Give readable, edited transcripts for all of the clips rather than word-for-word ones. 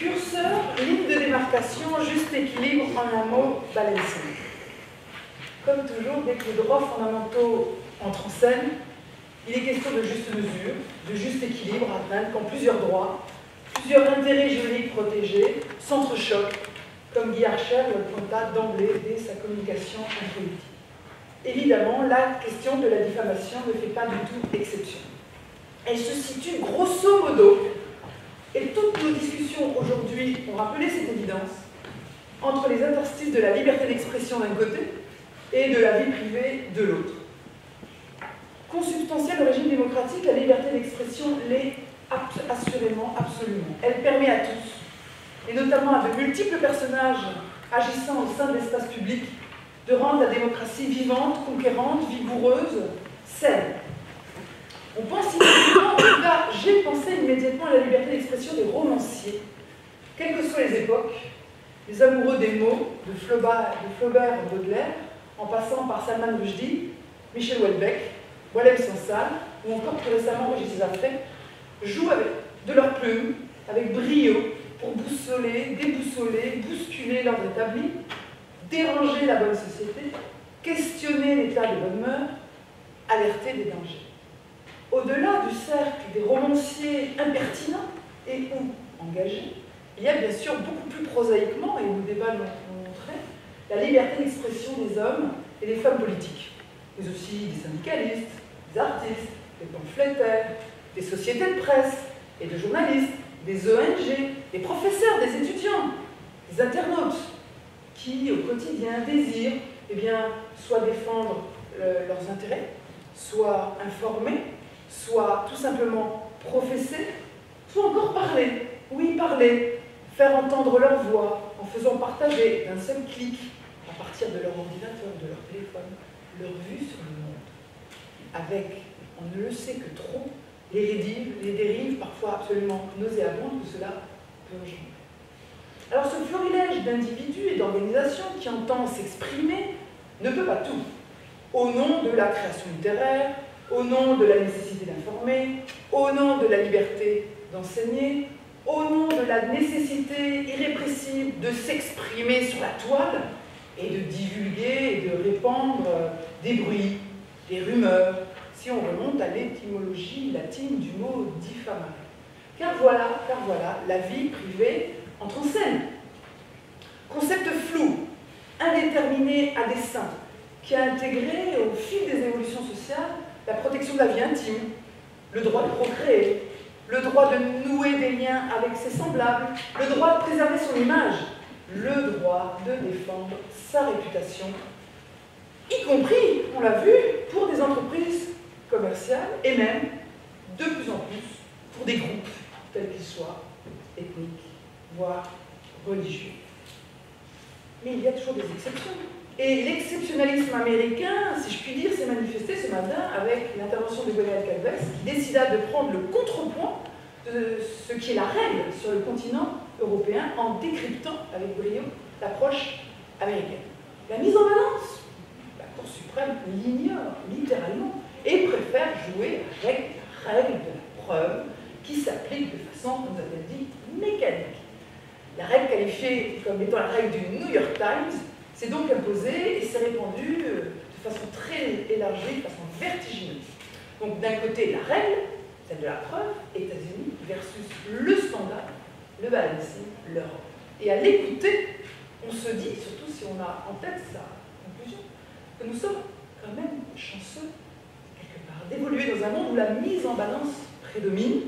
Curseur, ligne de démarcation, juste équilibre, en un mot, balancing. Comme toujours, dès que les droits fondamentaux entrent en scène, il est question de juste mesure, de juste équilibre à atteindre quand plusieurs droits, plusieurs intérêts juridiques protégés s'entrechoquent, comme Guy Archer le pointa d'emblée dès sa communication introductive. Évidemment, la question de la diffamation ne fait pas du tout exception. Elle se situe grosso modo, et toutes nos discussions aujourd'hui ont rappelé cette évidence, entre les interstices de la liberté d'expression d'un côté et de la vie privée de l'autre. Consubstantielle au régime démocratique, la liberté d'expression l'est assurément, absolument. Elle permet à tous, et notamment à de multiples personnages agissant au sein de l'espace public, de rendre la démocratie vivante, conquérante, vigoureuse, saine. On pense immédiatement, en tout cas, j'ai pensé immédiatement à la liberté d'expression des romanciers, quelles que soient les époques, les amoureux des mots, de Flaubert et Baudelaire, en passant par Salman Rushdie, Michel Houellebecq, Boualem Sansal, ou encore plus récemment Régis Zaffret, jouent avec de leurs plumes, avec brio, pour boussoler, déboussoler, bousculer l'ordre établi, déranger la bonne société, questionner l'état de bonne mœurs, alerter des dangers. Au-delà du cercle des romanciers impertinents et ou engagés, il y a bien sûr beaucoup plus prosaïquement, et nos débats l'ont montré, la liberté d'expression des hommes et des femmes politiques, mais aussi des syndicalistes, des artistes, des pamphlétaires, des sociétés de presse et de journalistes, des ONG, des professeurs, des étudiants, des internautes, qui au quotidien désirent soit défendre leurs intérêts, soit informer, soit tout simplement professer, soit encore parler. Oui, parler, faire entendre leur voix en faisant partager d'un seul clic, à partir de leur ordinateur, de leur téléphone, leur vue sur le monde. Avec, on ne le sait que trop, les dérives parfois absolument nauséabondes que cela peut engendrer. Alors ce florilège d'individus et d'organisations qui entend s'exprimer ne peut pas tout. Au nom de la création littéraire, au nom de la nécessité d'informer, au nom de la liberté d'enseigner, au nom de la nécessité irrépressible de s'exprimer sur la toile et de divulguer et de répandre des bruits, des rumeurs, si on remonte à l'étymologie latine du mot diffamare. Car voilà, la vie privée entre en scène. Concept flou, indéterminé à dessein, qui a intégré au fil des évolutions sociales la protection de la vie intime, le droit de procréer, le droit de nouer des liens avec ses semblables, le droit de préserver son image, le droit de défendre sa réputation, y compris, on l'a vu, pour des entreprises commerciales et même, de plus en plus, pour des groupes, tels qu'ils soient, ethniques, voire religieux. Mais il y a toujours des exceptions. Et l'exceptionnalisme américain, si je puis dire, s'est manifesté ce matin avec l'intervention de Gwenaël Calves, qui décida de prendre le contrepoint de ce qui est la règle sur le continent européen en décryptant avec brio l'approche américaine. La mise en balance, la Cour suprême l'ignore littéralement et préfère jouer avec la règle de la preuve qui s'applique de façon, nous a-t-elle dit, mécanique. La règle qualifiée comme étant la règle du New York Times s'est donc imposée et s'est répandue de façon très élargie, de façon vertigineuse. Donc d'un côté, la règle, celle de la preuve, États-Unis, versus le standard, le balancing, l'Europe. Et à l'écouter, on se dit, surtout si on a en tête sa conclusion, que nous sommes quand même chanceux, quelque part, d'évoluer dans un monde où la mise en balance prédomine,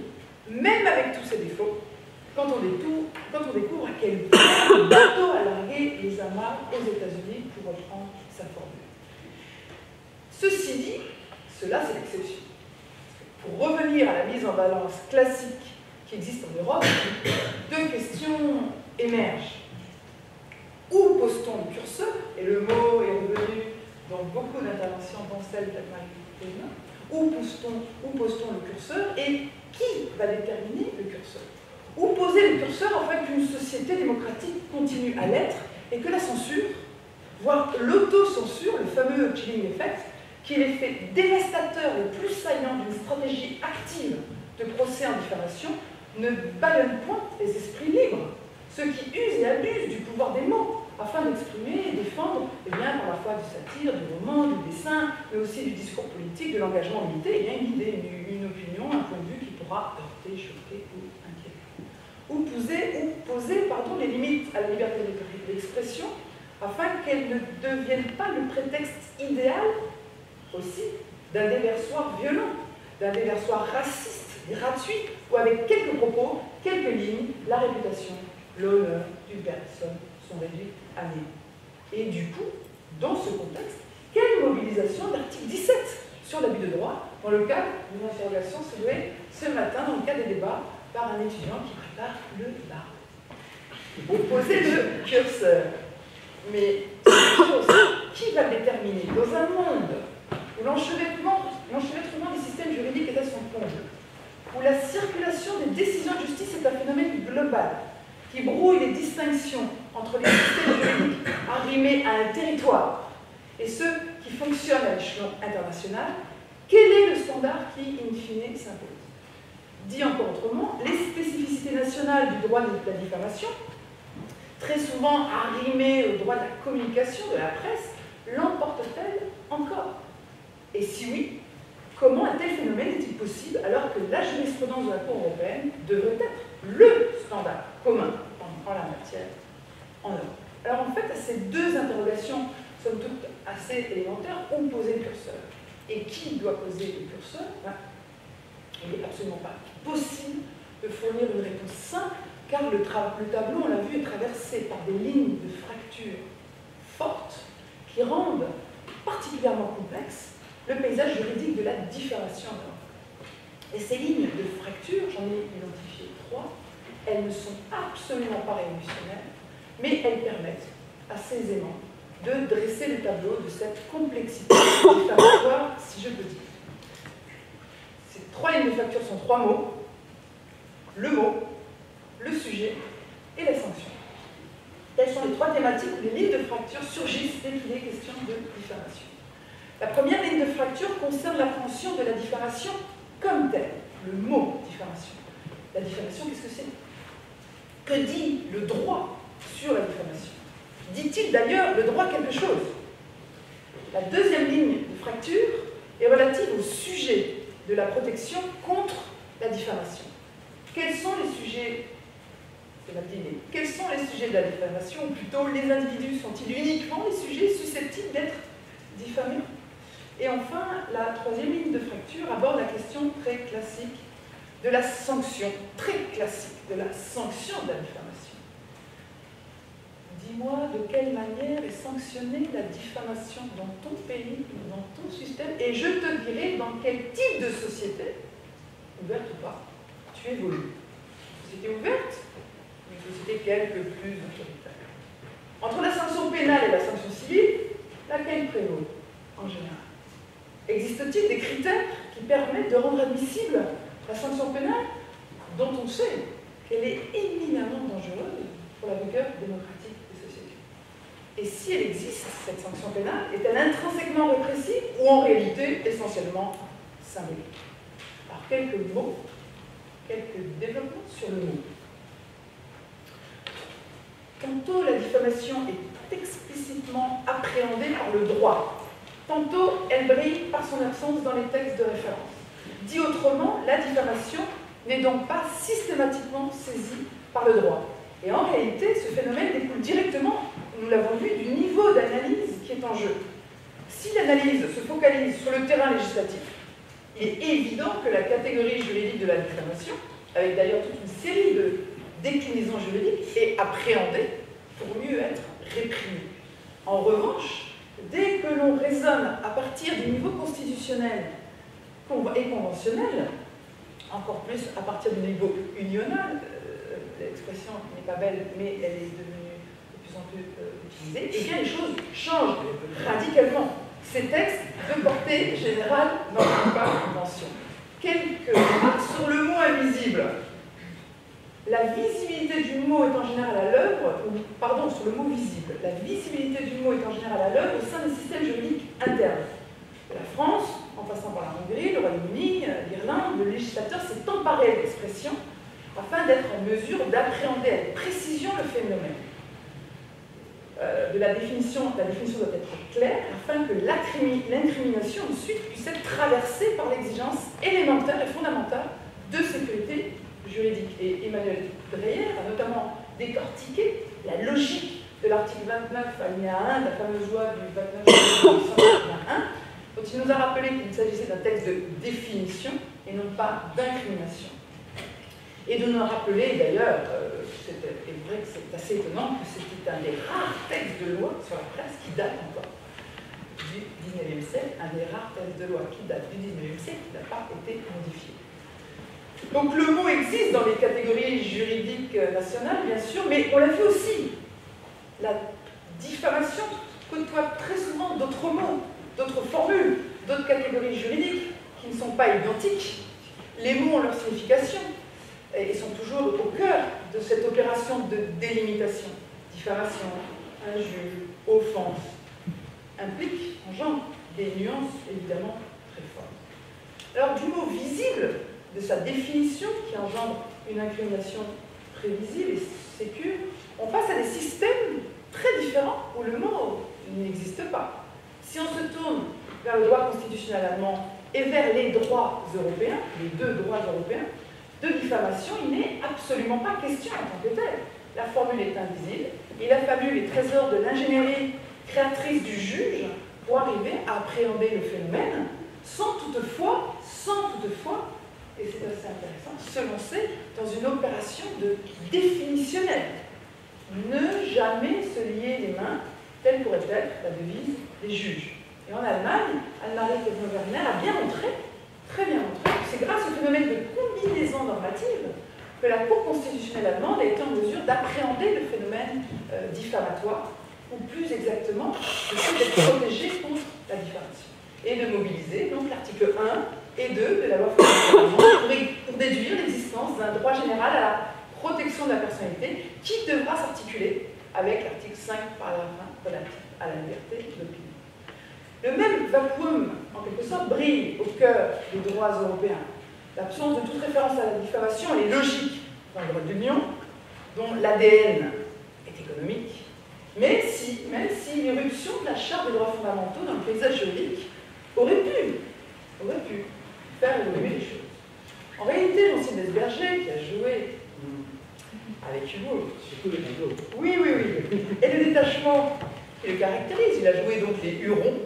même avec tous ses défauts, quand on découvre à quel point le bateau a largué les amarres aux États-Unis, pour reprendre sa formule. Ceci dit, cela c'est l'exception. Pour revenir à la mise en balance classique qui existe en Europe, deux questions émergent. Où pose-t-on le curseur? Et le mot est revenu dans beaucoup d'interventions, dont celle de Marie-Christine. Où pose-t-on le curseur et qui va déterminer le curseur? Où poser le curseur afin qu'une société démocratique continue à l'être et que la censure, voire l'autocensure, le fameux chilling effect, qui est l'effet dévastateur le plus saillant d'une stratégie active de procès en diffamation, ne bâillonne point les esprits libres ceux qui usent et abusent du pouvoir des mots afin d'exprimer et défendre, eh bien, par la foi du satire, du roman, du dessin, mais aussi du discours politique, de l'engagement militaire, eh bien, une idée, une opinion, un point de vue qui pourra heurter, choquer ou inquiéter. Ou poser les limites à la liberté d'expression afin qu'elle ne devienne pas le prétexte idéal aussi d'un déversoir violent, d'un déversoir raciste, gratuit, où avec quelques propos, quelques lignes, la réputation, l'honneur d'une personne sont réduits à néant. Et du coup, dans ce contexte, quelle mobilisation de l'article 17 sur l'abus de droit, dans le cadre d'une interrogation soulevée ce matin dans le cadre des débats par un étudiant qui prépare le débat. Vous posez le curseur. Mais qui va le déterminer dans un monde où l'enchevêtrement des systèmes juridiques est à son comble, où la circulation des décisions de justice est un phénomène global, qui brouille les distinctions entre les systèmes juridiques arrimés à un territoire et ceux qui fonctionnent à l'échelon international, quel est le standard qui, in fine, s'impose? Dit encore autrement, les spécificités nationales du droit de la diffamation, très souvent arrimées au droit de la communication, de la presse, l'emportent-elles encore? Et si oui, comment un tel phénomène est-il possible alors que la jurisprudence de la Cour européenne devrait être le standard commun en la matière en Europe? Alors en fait, à ces deux interrogations, somme toute assez élémentaires, où poser le curseur? Et qui doit poser le curseur? Il n'est absolument pas possible de fournir une réponse simple, car le tableau, on l'a vu, est traversé par des lignes de fracture fortes qui rendent particulièrement complexe le paysage juridique de la diffamation en Europe. Et ces lignes de fracture, j'en ai identifié 3, elles ne sont absolument pas révolutionnaires, mais elles permettent assez aisément de dresser le tableau de cette complexité diffamatoire, si je peux dire. Ces 3 lignes de fracture sont 3 mots: le mot, le sujet et la sanction. Quelles sont les 3 thématiques où les lignes de fracture surgissent dès qu'il est question de diffamation? La première ligne de fracture concerne l'appréhension de la diffamation comme telle, le mot diffamation. La diffamation, qu'est-ce que c'est? Que dit le droit sur la diffamation? Dit-il d'ailleurs le droit quelque chose? La deuxième ligne de fracture est relative au sujet de la protection contre la diffamation. Quels sont les sujets? C'est la dîner. Quels sont les sujets de la diffamation? Ou plutôt, les individus sont-ils uniquement les sujets susceptibles d'être diffamés? Et enfin, la troisième ligne de fracture aborde la question très classique de la sanction, très classique, de la sanction de la diffamation. Dis-moi de quelle manière est sanctionnée la diffamation dans ton pays, dans ton système, et je te dirai dans quel type de société, ouverte ou pas, tu évolues. Une société ouverte, une société quelque plus autoritaire. Entre la sanction pénale et la sanction civile, laquelle prévaut en général? Existe-t-il des critères qui permettent de rendre admissible la sanction pénale, dont on sait qu'elle est éminemment dangereuse pour la vigueur démocratique des sociétés? Et si elle existe, cette sanction pénale, est-elle intrinsèquement répressive ou en réalité essentiellement symbolique? Alors, quelques mots, quelques développements sur le mot. Tantôt, la diffamation est explicitement appréhendée par le droit. Tantôt, elle brille par son absence dans les textes de référence. Dit autrement, la diffamation n'est donc pas systématiquement saisie par le droit. Et en réalité, ce phénomène découle directement, nous l'avons vu, du niveau d'analyse qui est en jeu. Si l'analyse se focalise sur le terrain législatif, il est évident que la catégorie juridique de la diffamation, avec d'ailleurs toute une série de déclinaisons juridiques, est appréhendée pour mieux être réprimée. En revanche, dès que l'on raisonne à partir du niveau constitutionnel et conventionnel, encore plus à partir du niveau unional, l'expression n'est pas belle, mais elle est devenue de plus en plus utilisée, et bien les choses changent radicalement. Ces textes de portée générale n'en pas convention. Quelques remarques sur le mot invisible. La visibilité du mot est en général à l'œuvre, pardon, sur le mot visible. La visibilité du mot est en général à l'œuvre au sein des systèmes juridiques internes. De la France, en passant par la Hongrie, le Royaume-Uni, l'Irlande, le législateur s'est emparé de l'expression afin d'être en mesure d'appréhender avec précision le phénomène. La définition doit être claire afin que l'incrimination ensuite puisse être traversée par l'exigence élémentaire et fondamentale de sécurité juridique. Et Emmanuel Dreyer a notamment décortiqué la logique de l'article 29 alinéa 1 de la fameuse loi du 29 juillet 1981, dont il nous a rappelé qu'il s'agissait d'un texte de définition et non pas d'incrimination. Et de nous rappeler d'ailleurs, c'est vrai que c'est assez étonnant, que c'était un des rares textes de loi sur la presse qui date encore du 19e siècle, un des rares textes de loi qui date du 19e siècle qui n'a pas été modifié. Donc le mot existe dans les catégories juridiques nationales, bien sûr, mais on l'a vu aussi. La diffamation côtoie très souvent d'autres mots, d'autres formules, d'autres catégories juridiques qui ne sont pas identiques. Les mots ont leur signification et sont toujours au cœur de cette opération de délimitation. Diffamation, injure, offense, implique, engendre des nuances évidemment très fortes. Alors du mot visible, de sa définition qui engendre une incrimination prévisible et sécure, on passe à des systèmes très différents où le mot n'existe pas. Si on se tourne vers le droit constitutionnel allemand et vers les droits européens, les deux droits européens, de diffamation, il n'est absolument pas question en tant que tel. La formule est invisible, il a fallu les trésors de l'ingénierie créatrice du juge pour arriver à appréhender le phénomène sans toutefois, et c'est assez intéressant, se lancer dans une opération définitionnelle. Ne jamais se lier les mains, telle pourrait être la devise des juges. Et en Allemagne, Anne-Marie Kogner-Werner a bien montré, très bien montré, que c'est grâce au phénomène de combinaison normative que la Cour constitutionnelle allemande a été en mesure d'appréhender le phénomène diffamatoire, ou plus exactement, le fait d'être protégé contre la diffamation, et de mobiliser donc l'article 1 et 2 de la loi fondamentale pour déduire l'existence d'un droit général à la protection de la personnalité qui devra s'articuler avec l'article 5 paragraphe 1 relatif à la liberté d'opinion. Le même vacuum, en quelque sorte, brille au cœur des droits européens. L'absence de toute référence à la diffamation, elle est logique dans le droit de l'Union, dont l'ADN est économique, même si l'irruption de la Charte des droits fondamentaux dans le paysage juridique aurait pu faire évoluer les choses. En réalité, Jean-Sylvain Desberger, qui a joué avec Hugo, oui, et le détachement qui le caractérise, il a joué donc les Hurons,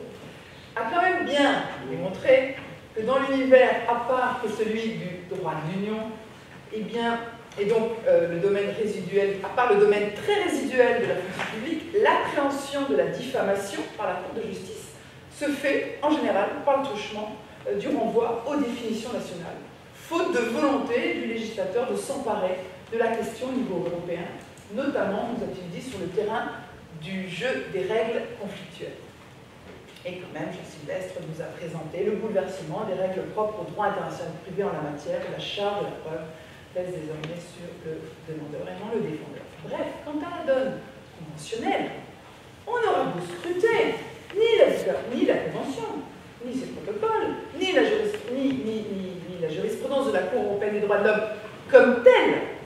a quand même bien démontré que dans l'univers à part que celui du droit de l'Union, et donc le domaine résiduel, à part le domaine très résiduel de la fonction publique, l'appréhension de la diffamation par la Cour de justice se fait en général par le truchement du renvoi aux définitions nationales, faute de volonté du législateur de s'emparer de la question au niveau européen, notamment, nous a-t-il dit, sur le terrain du jeu des règles conflictuelles. Et quand même, Jean Sylvestre nous a présenté le bouleversement des règles propres au droit international privé en la matière et la charge de la preuve pèse désormais sur le demandeur et non le défendeur. Bref, quant à la donne conventionnelle, on n'aura beau scruter ni la convention, ni ses protocoles, ni la jurisprudence de la Cour européenne des droits de l'homme comme telle,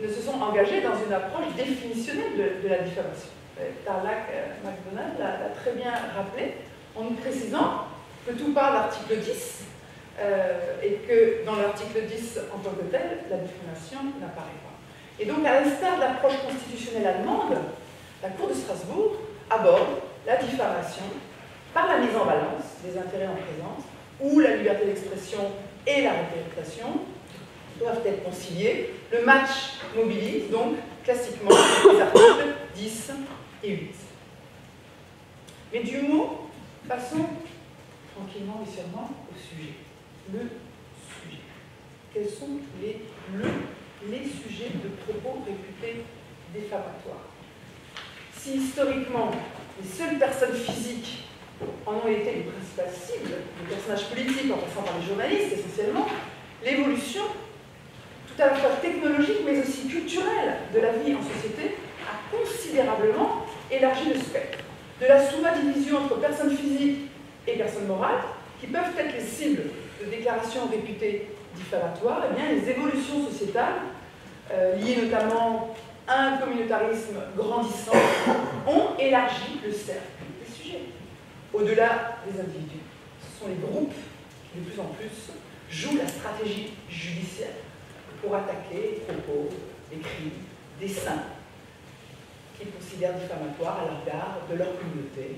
ne se sont engagés dans une approche définitionnelle de la diffamation. Tarlac MacDonald l'a très bien rappelé en nous précisant que tout part de l'article 10 et que dans l'article 10 en tant que tel, la diffamation n'apparaît pas. Et donc, à l'instar de l'approche constitutionnelle allemande, la Cour de Strasbourg aborde la diffamation par la mise en balance des intérêts en présence, où la liberté d'expression et la réputation doivent être conciliées. Le match mobilise donc classiquement les articles 10 et 8. Mais du mot, passons tranquillement et sûrement au sujet. Le sujet. Quels sont les sujets de propos réputés diffamatoires? Si historiquement, les seules personnes physiques en ont été les principales cibles, les personnages politiques en passant par les journalistes essentiellement, l'évolution tout à la fois technologique mais aussi culturelle de la vie en société a considérablement élargi le spectre de la sous-division entre personnes physiques et personnes morales qui peuvent être les cibles de déclarations réputées diffamatoires, eh bien, les évolutions sociétales, liées notamment à un communautarisme grandissant, ont élargi le cercle des sujets, au-delà des individus. Ce sont les groupes qui, de plus en plus, jouent la stratégie judiciaire pour attaquer les propos, les crimes, des saints qu'ils considèrent diffamatoires à l'égard de leur communauté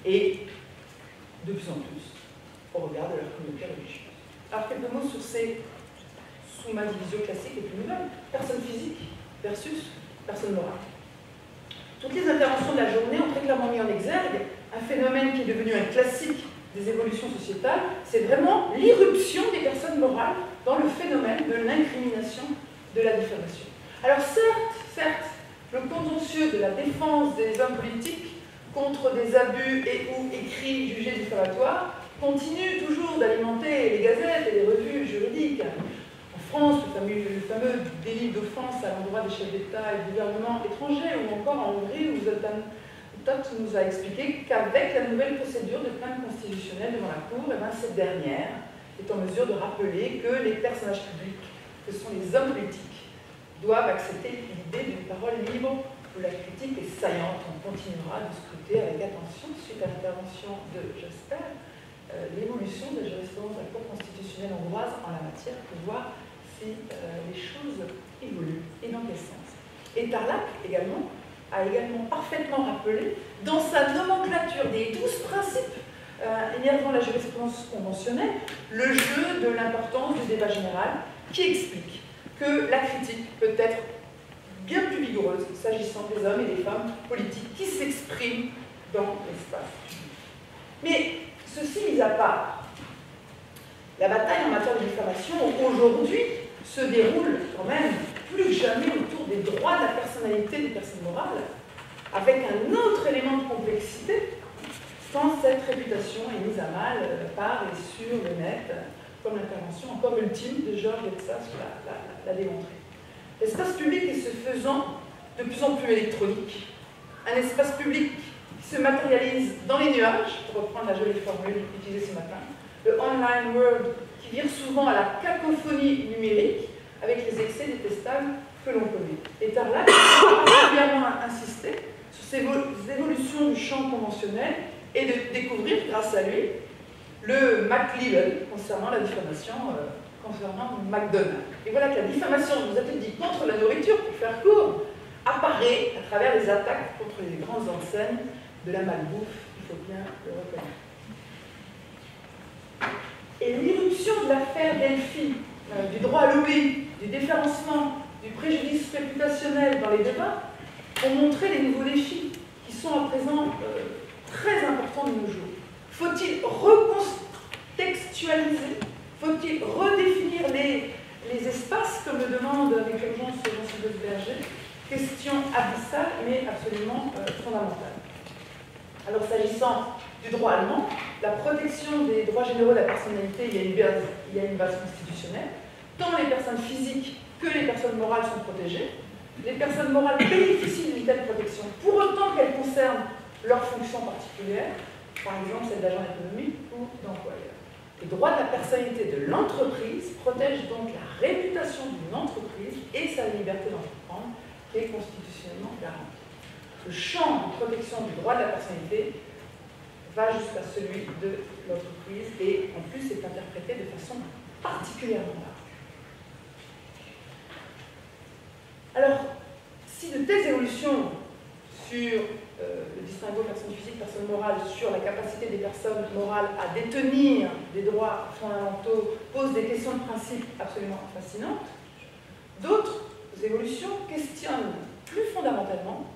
et, de plus en plus, au regard de leur communauté religieuse. Alors, quelques mots sur ces sous-divisions classiques les plus nouvelles. Personne physique versus personne morale. Toutes les interventions de la journée ont très clairement mis en exergue un phénomène qui est devenu un classique des évolutions sociétales, c'est vraiment l'irruption des personnes morales dans le phénomène de l'incrimination de la diffamation. Alors certes, le contentieux de la défense des hommes politiques contre des abus et ou écrits jugés diffamatoires continue toujours d'alimenter les gazettes et les revues juridiques. En France, le fameux délit d'offense à l'endroit des chefs d'État et de gouvernements étrangers, ou encore en Hongrie, où Zoltán Tóth nous a expliqué qu'avec la nouvelle procédure de plainte constitutionnelle devant la Cour, cette dernière est en mesure de rappeler que les personnages publics, que sont les hommes politiques, doivent accepter l'idée d'une parole libre où la critique est saillante. On continuera de scruter avec attention, suite à l'intervention de, j'espère, l'évolution de la jurisprudence de la Cour constitutionnelle hongroise en la matière pour voir si les choses évoluent et dans quel sens. Et Tarlac également a également parfaitement rappelé dans sa nomenclature des 12 principes énervant la jurisprudence conventionnelle le jeu de l'importance du débat général qui explique que la critique peut être bien plus vigoureuse s'agissant des hommes et des femmes politiques qui s'expriment dans l'espace public. Mais ceci mis à part, la bataille en matière de diffamation aujourd'hui se déroule quand même plus que jamais autour des droits de la personnalité des personnes morales, avec un autre élément de complexité quand cette réputation est mise à mal par et sur le net, comme l'intervention encore ultime de Georges Letsas l'a démontré. L'espace public est se faisant de plus en plus électronique, un espace public qui se matérialise dans les nuages, pour reprendre la jolie formule utilisée ce matin, le online world qui vire souvent à la cacophonie numérique avec les excès détestables que l'on connaît. Et Tarlac a particulièrement insisté sur ces évolutions du champ conventionnel et de découvrir, grâce à lui, le MacLibel concernant la diffamation concernant McDonald's. Et voilà que la diffamation, je vous avais dit, contre la nourriture, pour faire court, apparaît à travers les attaques contre les grandes enseignes de la malbouffe, il faut bien le reconnaître. Et l'irruption de l'affaire Delphi, du droit à l'oubli, du déférencement, du préjudice réputationnel dans les débats, ont montré les nouveaux défis qui sont à présent très importants de nos jours. Faut-il recontextualiser? Faut-il redéfinir les espaces, comme le demande avec urgence Jean-Sylvain Berger? Question abyssale, mais absolument fondamentale. Alors, s'agissant du droit allemand, la protection des droits généraux de la personnalité, il y a une base constitutionnelle. Tant les personnes physiques que les personnes morales sont protégées. Les personnes morales bénéficient d'une telle protection, pour autant qu'elles concernent leurs fonctions particulières, par exemple celle d'agent économique ou d'employeur. Les droits de la personnalité de l'entreprise protègent donc la réputation d'une entreprise et sa liberté d'entreprendre, qui est constitutionnellement garantie. Le champ de protection du droit de la personnalité va jusqu'à celui de l'entreprise et en plus est interprété de façon particulièrement large. Alors, si de telles évolutions sur le distinguo personne physique, personne morale, sur la capacité des personnes morales à détenir des droits fondamentaux posent des questions de principe absolument fascinantes, d'autres évolutions questionnent plus fondamentalement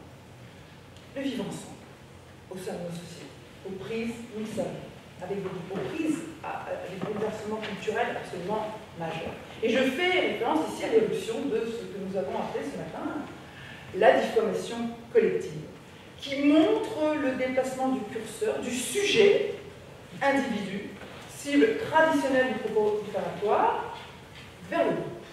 le vivre ensemble au sein de nos sociétés, aux prises, nous le savons, avec des bouleversements culturels absolument majeurs. Et je fais référence ici à l'évolution de ce que nous avons appelé ce matin la diffamation collective, qui montre le déplacement du curseur, du sujet, individu, cible traditionnelle du propos diffamatoire, vers le groupe.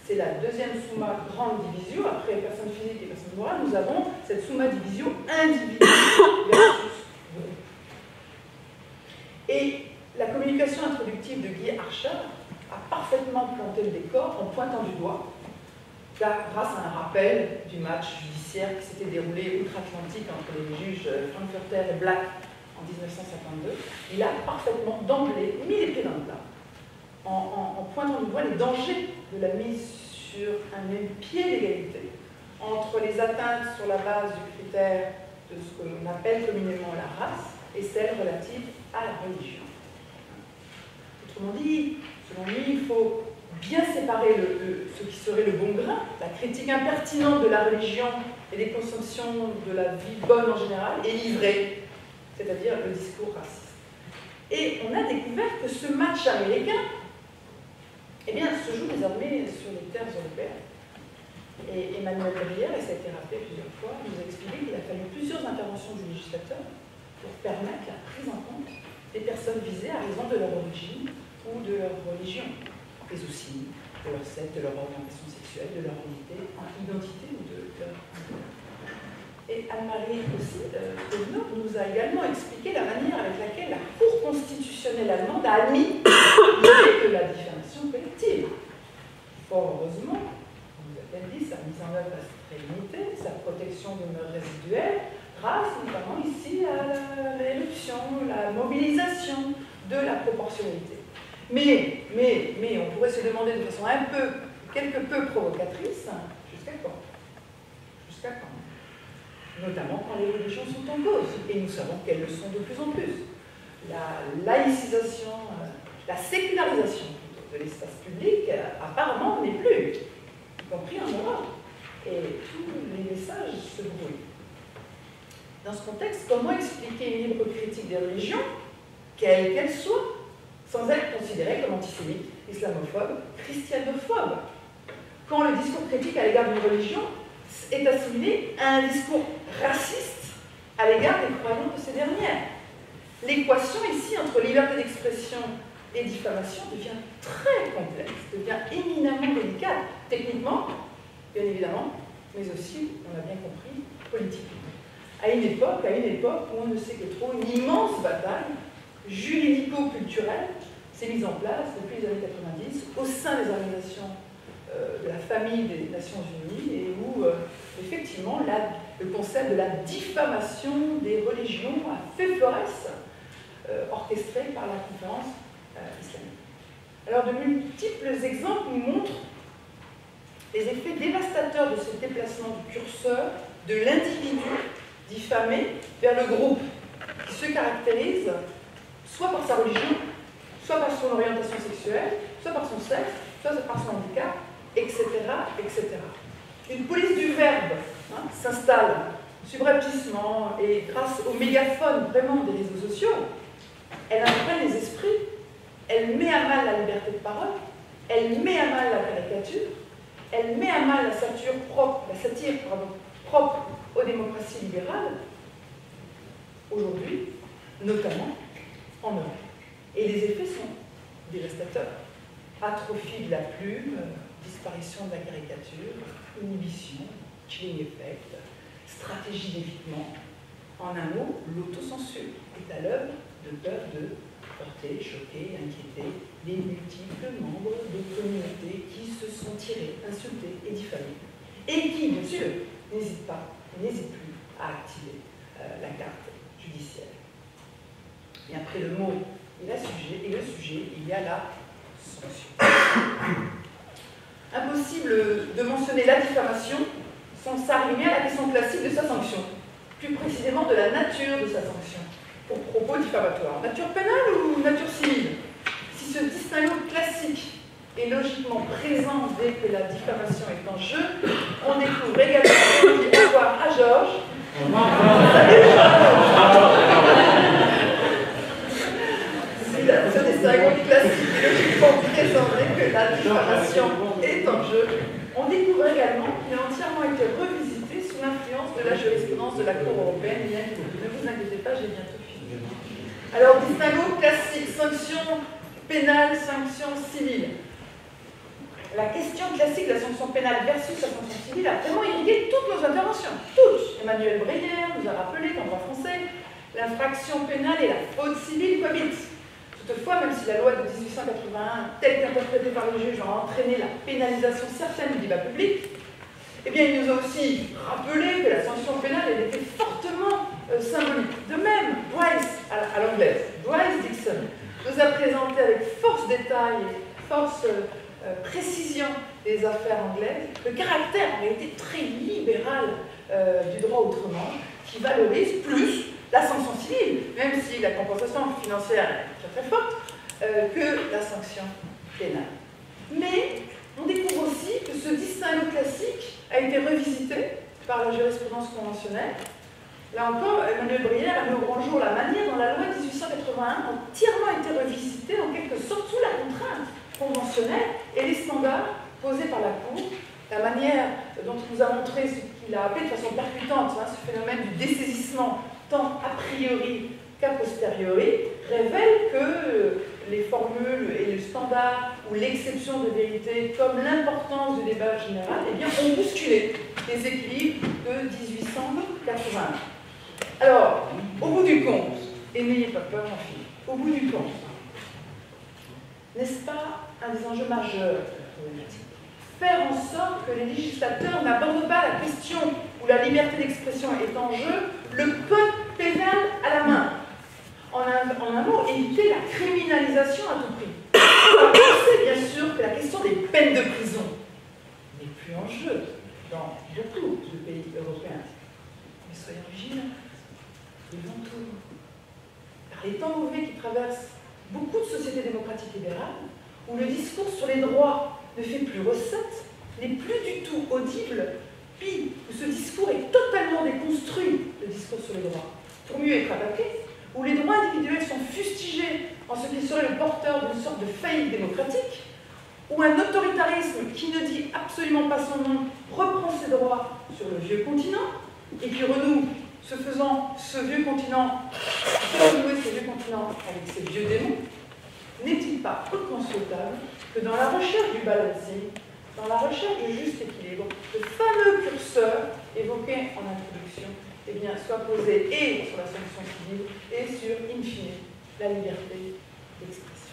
C'est la deuxième summa grande division. Après personnes physiques et personnes morales, nous avons cette summa division individu versus groupe. Et la communication introductive de Guy Archer a parfaitement planté le décor en pointant du doigt, grâce à un rappel du match judiciaire qui s'était déroulé outre-Atlantique entre les juges Frankfurter et Black en 1952, il a parfaitement d'emblée mis les pieds dans le plat, en pointant du doigt les dangers de la mise sur un même pied d'égalité entre les atteintes sur la base du critère de ce que l'on appelle communément la race et celles relatives à la religion. Autrement dit, selon lui, il faut bien séparer ce qui serait le bon grain, la critique impertinente de la religion et des conceptions de la vie bonne en général, et l'ivré, c'est-à-dire le discours raciste. Et on a découvert que ce match américain, eh bien, se joue désormais sur les terres européennes. Et Emmanuel Brière, et ça a été rappelé plusieurs fois, nous a expliqué qu'il a fallu plusieurs interventions du législateur pour permettre la prise en compte des personnes visées à raison de leur origine ou de leur religion, mais aussi de leur sexe, de leur orientation sexuelle, de leur identité ou de leur... Et Anne-Marie aussi, nous a également expliqué la manière avec laquelle la Cour constitutionnelle allemande a admis l'idée de la diffamation collective. Fort heureusement, on nous a dit, sa mise en œuvre reste très limitée, sa protection demeure résiduelle, grâce notamment ici à l'éruption, la mobilisation de la proportionnalité. Mais on pourrait se demander de façon quelque peu provocatrice, jusqu'à quand? Jusqu'à quand? Notamment quand les religions sont en cause, et nous savons qu'elles le sont de plus en plus. La laïcisation, la sécularisation de l'espace public, apparemment, n'est plus, y compris en Europe. Et tous les messages se brouillent. Dans ce contexte, comment expliquer une libre critique des religions, quelle qu'elle soit, sans être considérée comme antisémite, islamophobe, christianophobe, quand le discours critique à l'égard d'une religion est assimilé à un discours raciste à l'égard des croyants de ces dernières. L'équation ici entre liberté d'expression et diffamation devient très complexe, devient éminemment délicate, techniquement, bien évidemment, mais aussi, on l'a bien compris, politiquement. À une époque où on ne sait que trop, une immense bataille juridico-culturelle s'est mise en place depuis les années 90 au sein des organisations de la famille des Nations Unies et où, effectivement, le concept de la diffamation des religions a fait florès, orchestré par la conférence islamique. Alors, de multiples exemples nous montrent les effets dévastateurs de ce déplacement du curseur de l'individu diffamé vers le groupe, qui se caractérise soit par sa religion, soit par son orientation sexuelle, soit par son sexe, soit par son handicap, etc., etc. Une police du verbe s'installe subrepticement et grâce au mégaphone vraiment des réseaux sociaux, elle imprègne les esprits, elle met à mal la liberté de parole, elle met à mal la caricature, elle met à mal la satire propre aux démocraties libérales, aujourd'hui, notamment en Europe. Et les effets sont dévastateurs. Atrophie de la plume, disparition de la caricature, inhibition, chilling effect, stratégie d'évitement. En un mot, l'autocensure est à l'œuvre de peur de heurter, choquer, inquiéter les multiples membres de communautés qui se sont tirés, insultés et diffamés. Et qui, bien sûr, n'hésitent plus à activer la carte judiciaire. Et après le mot et le sujet, il y a la sanction. Impossible de mentionner la diffamation sans s'arrimer à la question classique de sa sanction, plus précisément de la nature de sa sanction, pour propos diffamatoires. Nature pénale ou nature civile? Si ce distinguo classique est logiquement présent dès que la diffamation est en jeu, on découvre également l'histoire à Georges. Ce distinguo classique est logiquement présent dès que la diffamation est en jeu, on découvre également qu'il a entièrement été revisité sous l'influence de la jurisprudence de la Cour européenne. Ne vous inquiétez pas, j'ai bientôt fini. Alors, distinguo classique, sanction pénale, sanction civile. La question classique de la sanction pénale versus la sanction civile a vraiment irrigué toutes nos interventions. Toutes. Emmanuel Brière nous a rappelé qu'en droit français, l'infraction pénale et la fraude civile cohabitent. Toutefois, même si la loi de 1881, telle qu'interprétée par les juges, a entraîné la pénalisation certaine du débat public, eh bien, il nous a aussi rappelé que la sanction pénale elle était fortement symbolique. De même, Bryce, à l'anglaise, Bryce Dixon, nous a présenté avec force détail et force précision des affaires anglaises le caractère en réalité très libéral du droit autrement, qui valorise plus la sanction civile, même si la compensation financière est très forte, que la sanction pénale. Mais on découvre aussi que ce distinguo classique a été revisité par la jurisprudence conventionnelle. Là encore, Emmanuel Brière a mis au grand jour la manière dont la loi de 1881 a entièrement été revisitée, en quelque sorte, sous la contrainte conventionnelle et les standards posés par la Cour. La manière dont il nous a montré ce qu'il a appelé de façon percutante, ce phénomène du dessaisissement, tant a priori qu'à posteriori, révèle que les formules et le standard ou l'exception de vérité, comme l'importance du débat général, eh bien, ont bousculé les équilibres de 1881. Alors, au bout du compte, et n'ayez pas peur, ma fille, au bout du compte, n'est-ce pas un des enjeux majeurs de la problématique? Faire en sorte que les législateurs n'abordent pas la question où la liberté d'expression est en jeu, le code pénal à la main. En un mot, éviter la criminalisation à tout prix. On sait bien sûr que la question des peines de prison n'est plus en jeu dans beaucoup de pays européens. Mais soyons vigilants, ils vont tout. Car les temps mauvais qui traversent beaucoup de sociétés démocratiques libérales, où le discours sur les droits ne fait plus recette, n'est plus du tout audible, puis où ce discours est totalement déconstruit, le discours sur les droits, pour mieux être attaqué, où les droits individuels sont fustigés en ce qui serait le porteur d'une sorte de faillite démocratique, où un autoritarisme qui ne dit absolument pas son nom reprend ses droits sur le vieux continent, et qui renoue, ce faisant, ce vieux continent avec ses vieux démons, n'est-il pas hautement souhaitable que dans la recherche du balancing, dans la recherche du juste équilibre, le fameux curseur évoqué en introduction eh bien, soit posé et sur la sanction civile et sur, in fine, la liberté d'expression.